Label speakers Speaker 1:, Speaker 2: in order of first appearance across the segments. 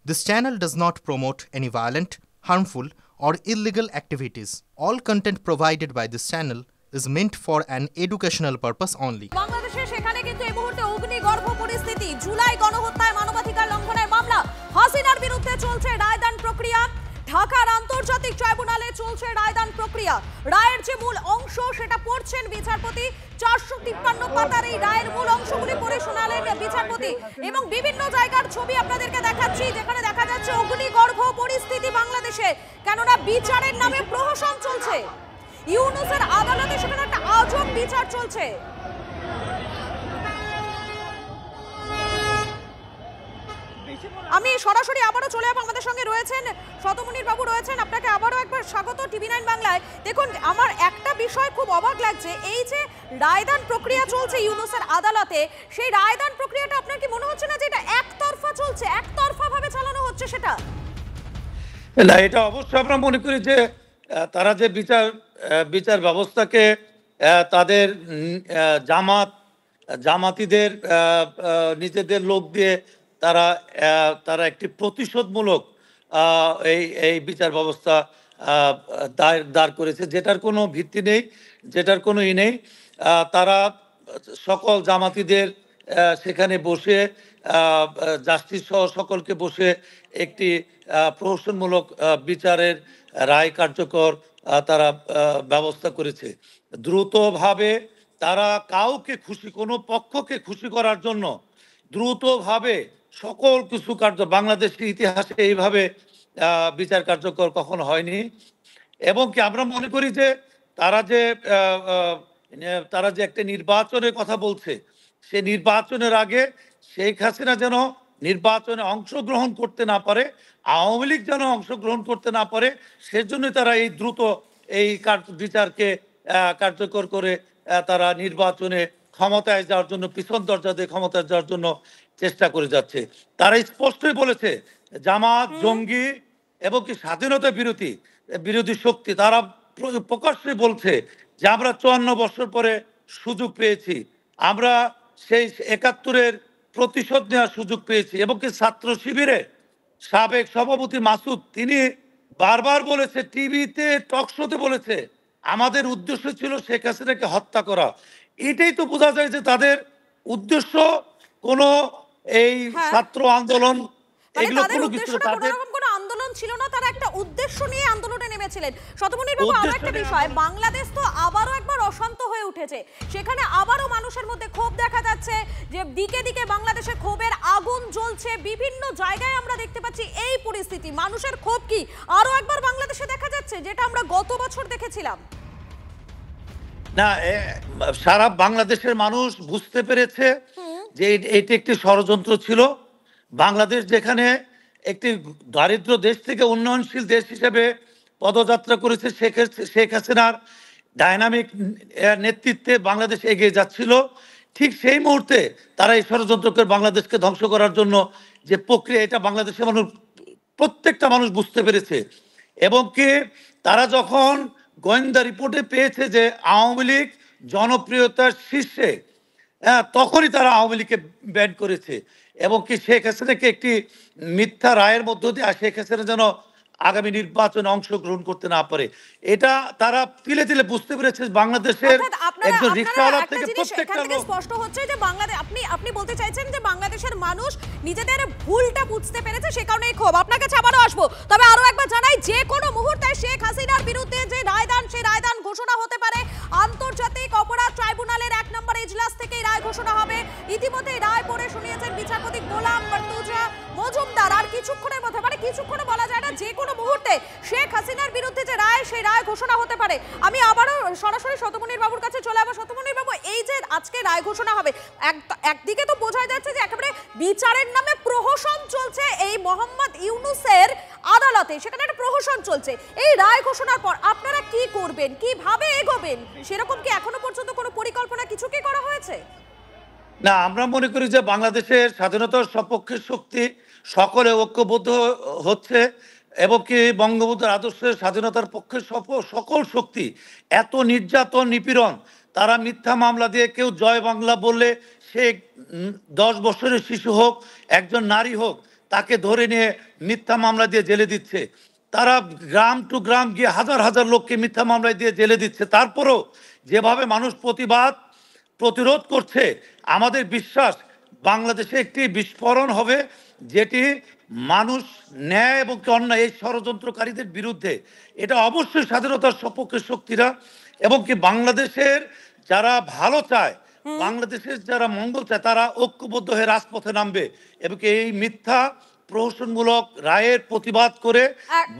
Speaker 1: This channel does not promote any violent, harmful, or illegal activities. All content provided by this channel is meant for an educational purpose only.
Speaker 2: বাংলাদেশে সেখানে কিন্তু এই মুহূর্তে অগ্নিগর্ভ পরিস্থিতি। জুলাই গণহত্যায় মানবাধিকার লঙ্ঘনের মামলা, হাসিনার বিরুদ্ধে চলছে রায়দান প্রক্রিয়া। ঢাকার আন্তর্জাতিক ট্রাইব্যুনালে চলছে রায়দান প্রক্রিয়া। রায়ের যে মূল অংশ সেটা পড়ছেন বিচারপতি। 453 পাতার এই রায়ের মূল অংশগুলি পড়ে শোনালেন বিচারপতি এবং বিভিন্ন জায়গার ছবি আপনাদেরকে দেখাচ্ছি, যেখানে দেখা যাচ্ছে অগ্নিগর্ভ পরিস্থিতি বাংলাদেশে, কেননা বিচারের নামে প্রহসন চলছে। ইউনূসের আদালতে সেখানে একটা আজব বিচার চলছে। আমি সরাসরি আবারও চলে যাব, আমাদের সঙ্গে রয়েছেন শতমুনির বাবু রয়েছেন, আপনাকে আবারও একবার স্বাগত টিভি9 বাংলায়। দেখুন, আমার একটা বিষয় খুব অবাক লাগছে, এই যে রায়দান প্রক্রিয়া চলছে ইউনূসের আদালতে, সেই রায়দান প্রক্রিয়াটা আপনার কি মনে হচ্ছে না যে এটা একতরফা চলছে, একতরফা ভাবে চালানো হচ্ছে? সেটা
Speaker 3: না, এটা অবশ্যই আমরা মনে করি যে তারা যে বিচার ব্যবস্থাকে তাদের জামাতিদের নিজেদের লোক দিয়ে তারা একটি প্রতিশোধমূলক এই বিচার ব্যবস্থা দাঁড় করেছে, যেটার কোনো ভিত্তি নেই, যেটার কোনো নেই। তারা সকল জামাতিদের সেখানে বসে জাস্টিস সহ সকলকে বসে একটি প্রহসনমূলক বিচারের রায় কার্যকর তারা ব্যবস্থা করেছে। দ্রুতভাবে তারা কাউকে খুশি, কোনো পক্ষকে খুশি করার জন্য দ্রুতভাবে সকল কিছু বাংলাদেশের ইতিহাসে এইভাবে বিচার কার্যকর কখনো হয়নি। এবং কি আমরা মনে করি যে তারা যে একটা নির্বাচনের কথা বলছে, সে নির্বাচনের আগে শেখ হাসিনা যেন নির্বাচনে অংশগ্রহণ করতে না পারে, আওয়ামী লীগ যেন অংশগ্রহণ করতে না পারে, সেজন্য তারা এই দ্রুত এই বিচারকে কার্যকর করে তারা নির্বাচনে ক্ষমতায় যাওয়ার জন্য, পিছন দরজা দিয়ে ক্ষমতায় যাওয়ার জন্য চেষ্টা করে যাচ্ছে। তারা স্পষ্টই বলেছে জামাত জঙ্গি এবং কি স্বাধীনতা বিরোধী শক্তি। তারা প্রকাশ্যে বলছে যে আমরা 54 বছর পরে সুযোগ পেয়েছি, আমরা সেই 71-এর প্রতিশোধ নেওয়ার সুযোগ পেয়েছি। এবং কি ছাত্র শিবিরে সাবেক সভাপতি মাসুদ, তিনি বারবার বলেছে, টিভিতে টকশোতে বলেছে, আমাদের উদ্দেশ্য ছিল শেখ হাসিনাকে হত্যা করা। এটাই তো বোঝা যায় যে তাদের উদ্দেশ্য কোনো এই ছাত্র আন্দোলন এগুলো কোনো কিছু তাদের
Speaker 2: কোনো আন্দোলন ছিল না, তারা একটা উদ্দেশ্য নিয়ে আন্দোলনে নেমেছিলেন। শতমুনির বাবু, আরো একটা বিষয়, বাংলাদেশ তো আবারও একবার অশান্ত হয়ে উঠেছে, সেখানে আবারও মানুষের মধ্যে ক্ষোভ দেখা যাচ্ছে, যে দিকে দিকে বাংলাদেশে ক্ষোভের আগুন জ্বলছে, বিভিন্ন জায়গায় আমরা দেখতে পাচ্ছি এই পরিস্থিতি। মানুষের ক্ষোভ কি আরো একবার বাংলাদেশে দেখা যাচ্ছে, যেটা আমরা গত বছর দেখেছিলাম?
Speaker 3: না, সারা বাংলাদেশের মানুষ বুঝতে পেরেছে যে এটি একটি ষড়যন্ত্র ছিল। বাংলাদেশ যেখানে একটি দারিদ্র দেশ থেকে উন্নয়নশীল দেশ হিসেবে পদযাত্রা করেছে, শেখ হাসিনার ডাইনামিক নেতৃত্বে বাংলাদেশ এগিয়ে যাচ্ছিল, ঠিক সেই মুহূর্তে তারা এই ষড়যন্ত্রকে বাংলাদেশকে ধ্বংস করার জন্য যে প্রক্রিয়া, এটা বাংলাদেশের মানুষ, প্রত্যেকটা মানুষ বুঝতে পেরেছে। এবং কি তারা যখন গোয়েন্দা রিপোর্টে পেয়েছে যে আওয়ামী লীগ জনপ্রিয়তার শীর্ষে, তখনই তারা আওয়ামী লীগকে ব্যান করেছে। এবং কি শেখ হাসিনাকে একটি মিথ্যা রায়ের মধ্য দিয়ে শেখ হাসিনা যেন আগামী নির্বাচনে অংশগ্রহণ করতে না পারে, এটা তারা তিলে তিলে বুঝতে পেরেছে। বাংলাদেশের একজন রিকশাওয়ালা থেকে প্রত্যেকটা
Speaker 2: স্পষ্ট হচ্ছে যে বাংলাদেশ, আপনি বলতে চাইছেন যে বাংলাদেশের মানুষ নিজেদের ভুলটা বুঝতে পেরেছে, সে কারণে ক্ষোভ। আপনার কাছে আবারও আসবো, তবে আরো একবার জানাই, যে কোনো মুহূর্তে শেখ হাসিনার বিরুদ্ধে যে রায়দান, সেই রায়দান ঘোষণা হতে পারে। আন্তর্জাতিক অপরাধ ট্রাইব্যুনালের 1 নম্বর এজলাস থেকে রায় ঘোষণা হবে। ইতিমধ্যে রায় পড়ে শুনিয়েছেন বিচারপতি গোলাম মর্তুজা মজুমদার। আর কিছুক্ষণের মধ্যে, মানে কিছুক্ষণে বলা যায় না, যে কোনো মুহূর্তে শেখ হাসিনার বিরুদ্ধে যে রায়, সেই রায় ঘোষণা হতে পারে। আমি আবারও সরাসরি শতমুনির বাবুর কাছে চলে যাবো। শতমুনির বাবু, এই যে আজকে রায় ঘোষণা হবে, একদিকে তো বোঝা যাচ্ছে যে একেবারে বিচারের নামে প্রহসন চলছে এই মোহাম্মদ ইউনূসের আদালতে, সেখানে একটা প্রহসন চলছে। এই রায় ঘোষণার পর আপনারা কি করবেন, কিভাবে এগোবেন, সেরকম কি এখনো পর্যন্ত কোনো পরিকল্পনা কিছু কি করা হয়েছে?
Speaker 3: না, আমরা মনে করি যে বাংলাদেশের স্বাধীনতার সপক্ষের শক্তি সকলে ঐক্যবদ্ধ হচ্ছে এবং কি বঙ্গবন্ধুর আদর্শের স্বাধীনতার পক্ষে সকল শক্তি। এত নির্যাতন নিপীড়ন, তারা মিথ্যা মামলা দিয়ে কেউ জয় বাংলা বললে, সে 10 বছরের শিশু হোক, একজন নারী হোক, তাকে ধরে নিয়ে মিথ্যা মামলা দিয়ে জেলে দিচ্ছে। তারা গ্রাম টু গ্রাম গিয়ে হাজার হাজার লোককে মিথ্যা মামলায় দিয়ে জেলে দিচ্ছে। তারপরও যেভাবে মানুষ প্রতিরোধ করছে, আমাদের বিশ্বাস বাংলাদেশে একটি বিস্ফোরণ হবে, যেটি মানুষ ন্যায় এবং অন্যায় এই ষড়যন্ত্রকারীদের বিরুদ্ধে। এটা অবশ্যই স্বাধীনতার সপক্ষের শক্তিরা এবং কি বাংলাদেশের যারা ভালো চায়, বাংলাদেশের যারা মঙ্গল চায়, তারা ঐক্যবদ্ধ হয়ে রাজপথে নামবে এবং এই মিথ্যা প্রহসনমূলক রায়ের প্রতিবাদ করে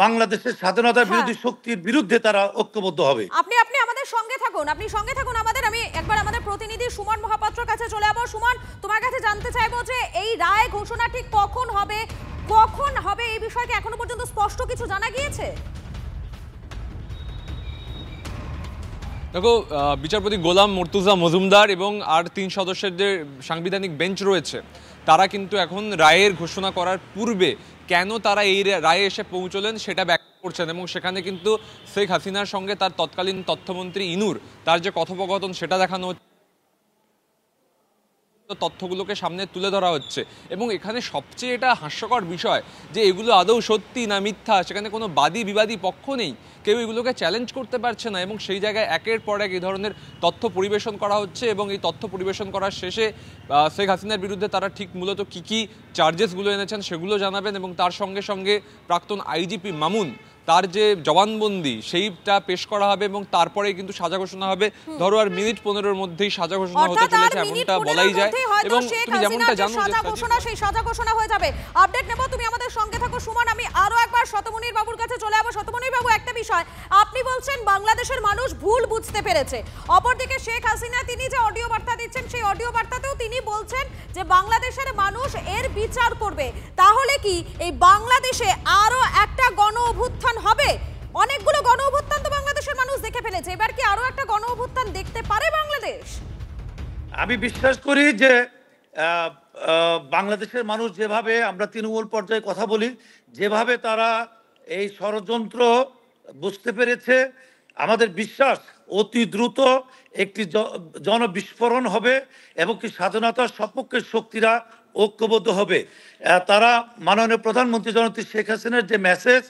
Speaker 3: বাংলাদেশের স্বাধীনতা বিরোধী শক্তির বিরুদ্ধে তারা ঐক্যবদ্ধ হবে।
Speaker 2: আপনি আমাদের সঙ্গে থাকুন, আমি একবার আমাদের প্রতিনিধি সুমন মহাপাত্রর কাছে চলে যাবো। সুমন, তোমার কাছে জানতে চাইবো যে এই রায় ঘোষণা ঠিক কখন হবে এই বিষয়কে এখনো পর্যন্ত স্পষ্ট কিছু জানা গিয়েছে?
Speaker 4: দেখো, বিচারপতি গোলাম মুর্তুজা মজুমদার এবং আর 3 সদস্যের যে সাংবিধানিক বেঞ্চ রয়েছে, তারা কিন্তু এখন রায়ের ঘোষণা করার পূর্বে কেন তারা এই রায়ে এসে পৌঁছলেন সেটা ব্যাখ্যা করছেন। এবং সেখানে কিন্তু শেখ হাসিনার সঙ্গে তার তৎকালীন তথ্যমন্ত্রী ইনুর তার যে কথোপকথন সেটা দেখানো হচ্ছে, তথ্যগুলোকে সামনে তুলে ধরা হচ্ছে। এবং এখানে সবচেয়ে এটা হাস্যকর বিষয় যে এগুলো আদৌ সত্যি না মিথ্যা, সেখানে কোনো বাদী বিবাদী পক্ষ নেই, কেউ এগুলোকে চ্যালেঞ্জ করতে পারছে না। এবং সেই জায়গায় একের পর এক এই ধরনের তথ্য পরিবেশন করা হচ্ছে এবং এই তথ্য পরিবেশন করার শেষে শেখ হাসিনার বিরুদ্ধে তারা ঠিক মূলত কী চার্জেসগুলো এনেছেন সেগুলো জানাবেন। এবং তার সঙ্গে সঙ্গে প্রাক্তন আইজিপি মামুন তার যে জবানবন্দি সেইটা পেশ করা হবে এবং তারপরে কিন্তু সাজা ঘোষণা হবে। ধরো আর মিনিট 15-এর মধ্যেই সাজা ঘোষণা হতে চলেছে এমনটা বলাই যায়। এবং তুমি যেমনটা জানো
Speaker 2: সেই সাজা ঘোষণা হয়ে যাবে। আপডেট নেব, তুমি আমাদের সঙ্গে থাকো সুমন। আমি আরো একবার শতমুনির বাবুর কাছে চলে যাবো। শতমুনির বাবু, একটা বিষয় আপনি বলছেন বাংলাদেশের মানুষ ভুল বুঝতে পেরেছে, অপরদিকে শেখ হাসিনা তিনি যে অডিও বার্তা দিচ্ছেন সেই অডিও বার্তাতেও তিনি বলছেন যে বাংলাদেশের মানুষ এর বিচার করবে। তাহলে কি এই বাংলাদেশে আরো একটা গণ অভ্যুত্থান হবে? অনেকগুলো গণ অভ্যুত্থান তো বাংলাদেশের মানুষ দেখে ফেলেছে, এবার কি আরো একটা গণ অভ্যুত্থান দেখতে পারে বাংলাদেশ?
Speaker 3: আমি বিশ্বাস করি যে বাংলাদেশের মানুষ যেভাবে, আমরা তৃণমূল পর্যায়ে কথা বলি, যেভাবে তারা এই ষড়যন্ত্র বুঝতে পেরেছে, আমাদের বিশ্বাস অতি দ্রুত একটি জনবিস্ফোরণ হবে এবং কি স্বাধীনতার সপক্ষের শক্তিরা ঐক্যবদ্ধ হবে। তারা মাননীয় প্রধানমন্ত্রী জননেত্রী শেখ হাসিনার যে মেসেজ,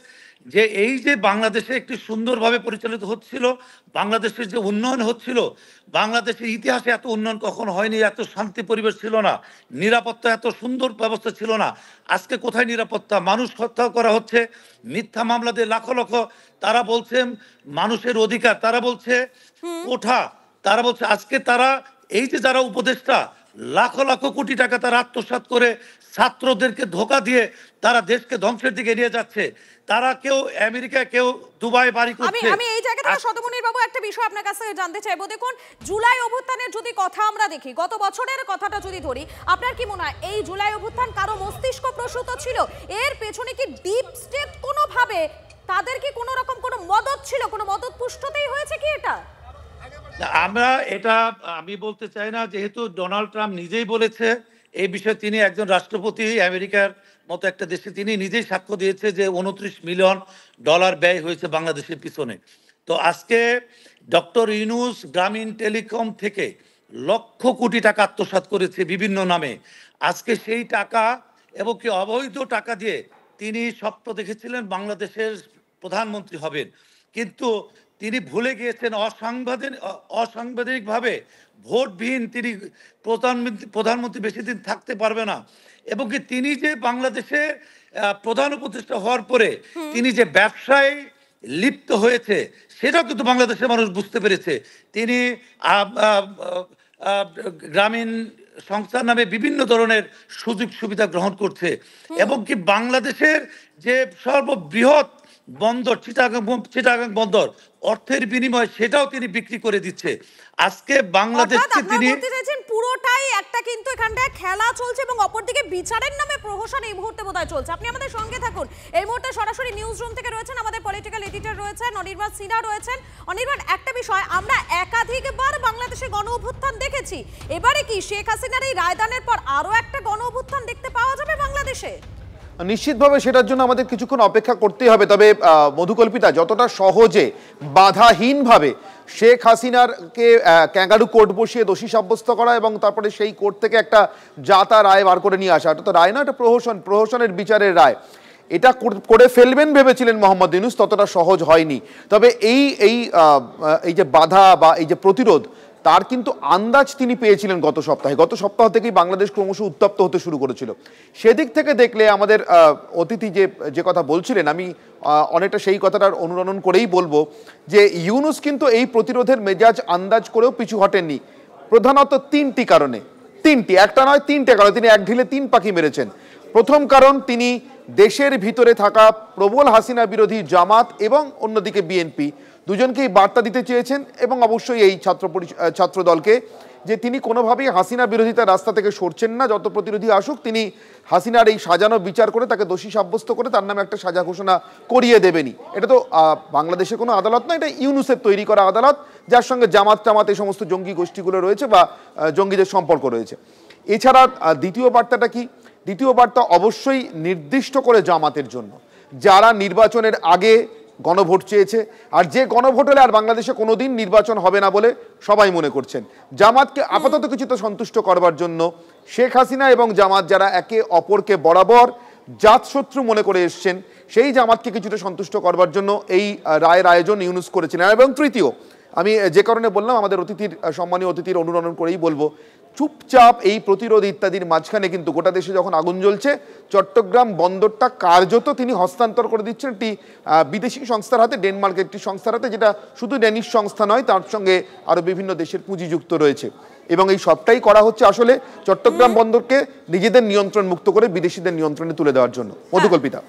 Speaker 3: যে এই যে বাংলাদেশে একটি সুন্দরভাবে পরিচালিত হচ্ছিল, বাংলাদেশের যে উন্নয়ন হচ্ছিল, বাংলাদেশের ইতিহাসে এত উন্নয়ন কখনো হয়নি, এত শান্তি পরিবেশ ছিল না, নিরাপত্তা এত সুন্দর ব্যবস্থা ছিল না। আজকে কোথায় নিরাপত্তা? মানুষ হত্যা করা হচ্ছে, মিথ্যা মামলা দিয়ে লাখ লক্ষ, তারা বলছে মানুষের অধিকার, তারা বলছে কোঠা, তারা বলছে আজকে তারা এই যে যারা উপদেষ্টা লাখ লাখ কোটি টাকা তারা আত্মসাৎ করে ছাত্রদেরকে ধোঁকা দিয়ে তারা দেশকে ধ্বংসের দিকে নিয়ে যাচ্ছে। তারা কেউ আমেরিকা, কেউ দুবাই বাড়ি করছে।
Speaker 2: আমি এই জায়গা থেকে শতমুনির বাবু একটা বিষয় আপনার কাছে জানতে চাইবো। দেখুন, জুলাই অভ্যুত্থানের যদি কথা আমরা দেখি, গত বছরের কথাটা যদি ধরি, আপনার কি মনে হয় এই জুলাই অভ্যুত্থান কারো মস্তিষ্ক প্রসূত ছিল? এর পেছনে কি ডিপ স্টেট কোনোভাবে তাদের কি কোনো রকম কোনো মদত ছিল, কোনো মদত পুষ্টতেই হয়েছে কি এটা?
Speaker 3: আমি বলতে চাই না, যেহেতু ডোনাল্ড ট্রাম্প নিজেই বলেছে এই বিষয়ে, তিনি একজন রাষ্ট্রপতি, আমেরিকার মতো একটা দেশে তিনি নিজেই সাক্ষ্য দিয়েছে যে $29 মিলিয়ন ব্যয় হয়েছে বাংলাদেশের পিছনে। তো আজকে ডক্টর ইউনূস গ্রামীণ টেলিকম থেকে লক্ষ কোটি টাকা আত্মসাৎ করেছে বিভিন্ন নামে। আজকে সেই টাকা এবং কি অবৈধ টাকা দিয়ে তিনি স্বপ্ন দেখেছিলেন বাংলাদেশের প্রধানমন্ত্রী হবেন, কিন্তু তিনি ভুলে গিয়েছেন অসাংবিধানিকভাবে ভোটবিহীন তিনি প্রধানমন্ত্রী বেশি দিন থাকতে পারবে না। এবং কি তিনি যে বাংলাদেশে প্রধান উপদেষ্টা হওয়ার পরে তিনি যে ব্যবসায় লিপ্ত হয়েছে সেটাও কিন্তু বাংলাদেশের মানুষ বুঝতে পেরেছে। তিনি গ্রামীণ সংস্থার নামে বিভিন্ন ধরনের সুযোগ সুবিধা গ্রহণ করছে এবং কি বাংলাদেশের যে সর্ববৃহৎ বন্দর চিটাগাং বন্দর অর্থের বিনিময়ে সেটাও তিনি বিক্রি করে দিচ্ছে। আজকে বাংলাদেশকে তিনি
Speaker 2: পুরোটাই একটা কিন্তু এখানটায় খেলা চলছে এবং অপরদিকে বিচারের নামে প্রহসন এই মুহূর্তে বোধহয় চলছে। আপনি আমাদের সঙ্গে থাকুন, এই মুহূর্তে সরাসরি নিউজ রুম থেকে রয়েছেন আমাদের পলিটিক্যাল এডিটর রয়েছেন অনির্বাণ সিনহা রয়েছেন। অনির্বাণ, একটা বিষয়, আমরা একাধিকবার বাংলাদেশে গণ অভ্যুত্থান দেখেছি, এবারে কি শেখ হাসিনার এই রায়দানের পর আরো একটা গণ অভ্যুত্থান দেখতে পাওয়া যাবে বাংলাদেশে?
Speaker 5: নিশ্চিতভাবে সেটার জন্য আমাদের কিছুক্ষণ অপেক্ষা করতেই হবে। তবে মধুকল্পিতা, যতটা সহজে বাধাহীনভাবে শেখ হাসিনারকে ক্যাঙ্গারু কোর্ট বসিয়ে দোষী সাব্যস্ত করা এবং তারপরে সেই কোর্ট থেকে একটা জাতা রায় বার করে নিয়ে আসা। এটা তো রায় না, এটা প্রহসনের বিচারের রায়। এটা করে ফেলবেন ভেবেছিলেন মোহাম্মদ ইউনূস, ততটা সহজ হয়নি। তবে এই যে বাধা বা এই যে প্রতিরোধ, তার কিন্তু আন্দাজ তিনি পেয়েছিলেন গত সপ্তাহ থেকেই বাংলাদেশ ক্রমশ উত্তপ্ত হতে শুরু করেছিল। সেদিক থেকে দেখলে আমাদের অতিথি যে কথা বলছিলেন, আমি অনেকটা সেই কথাটার অনুরণন করেই বলবো যে ইউনূস কিন্তু এই প্রতিরোধের মেজাজ আন্দাজ করেও পিছু হটেননি, প্রধানত তিনটি কারণে। একটা নয়, তিনটে কারণে তিনি এক ঢিলে 3 পাখি মেরেছেন। প্রথম কারণ, তিনি দেশের ভিতরে থাকা প্রবল হাসিনা বিরোধী জামাত এবং অন্যদিকে বিএনপি দুজনকেই বার্তা দিতে চেয়েছেন, এবং অবশ্যই এই ছাত্র দলকে, যে তিনি কোনোভাবেই হাসিনা বিরোধিতার রাস্তা থেকে সরছেন না। যত প্রতিরোধী আসুক, তিনি হাসিনার এই সাজানো বিচার করে তাকে দোষী সাব্যস্ত করে তার নামে একটা সাজা ঘোষণা করিয়ে দেবেনি। এটা তো বাংলাদেশের কোনো আদালত নয়, এটা ইউনূসের তৈরি করা আদালত, যার সঙ্গে জামাত এই সমস্ত জঙ্গি গোষ্ঠীগুলো রয়েছে বা জঙ্গিদের সম্পর্ক রয়েছে। এছাড়া দ্বিতীয় বার্তাটা কি? দ্বিতীয় বার্তা অবশ্যই নির্দিষ্ট করে জামাতের জন্য, যারা নির্বাচনের আগে গণভোট চেয়েছে, আর যে গণভোট হলে আর বাংলাদেশে কোনোদিন নির্বাচন হবে না বলে সবাই মনে করছেন। জামাতকে আপাতত কিছুটা সন্তুষ্ট করবার জন্য শেখ হাসিনা এবং জামাত, যারা একে অপরকে বরাবর জাতশত্রু মনে করে এসছেন, সেই জামাতকে কিছুটা সন্তুষ্ট করবার জন্য এই রায়ের আয়োজন ইউনূস করেছিলেন। এবং তৃতীয়, আমি যে কারণে বললাম, আমাদের সম্মানীয় অতিথির অনুরণন করেই বলবো, চুপচাপ এই প্রতিরোধ ইত্যাদির মাঝখানে কিন্তু গোটা দেশে যখন আগুন জ্বলছে, চট্টগ্রাম বন্দরটা কার্যত তিনি হস্তান্তর করে দিচ্ছেন একটি বিদেশি সংস্থার হাতে, ডেনমার্কের একটি সংস্থার হাতে, যেটা শুধু ডেনিশ সংস্থা নয়, তার সঙ্গে আরো বিভিন্ন দেশের পুঁজি যুক্ত রয়েছে। এবং এই সবটাই করা হচ্ছে আসলে চট্টগ্রাম বন্দরকে নিজেদের নিয়ন্ত্রণ মুক্ত করে বিদেশিদের নিয়ন্ত্রণে তুলে দেওয়ার জন্য। মধুকল্পিতা।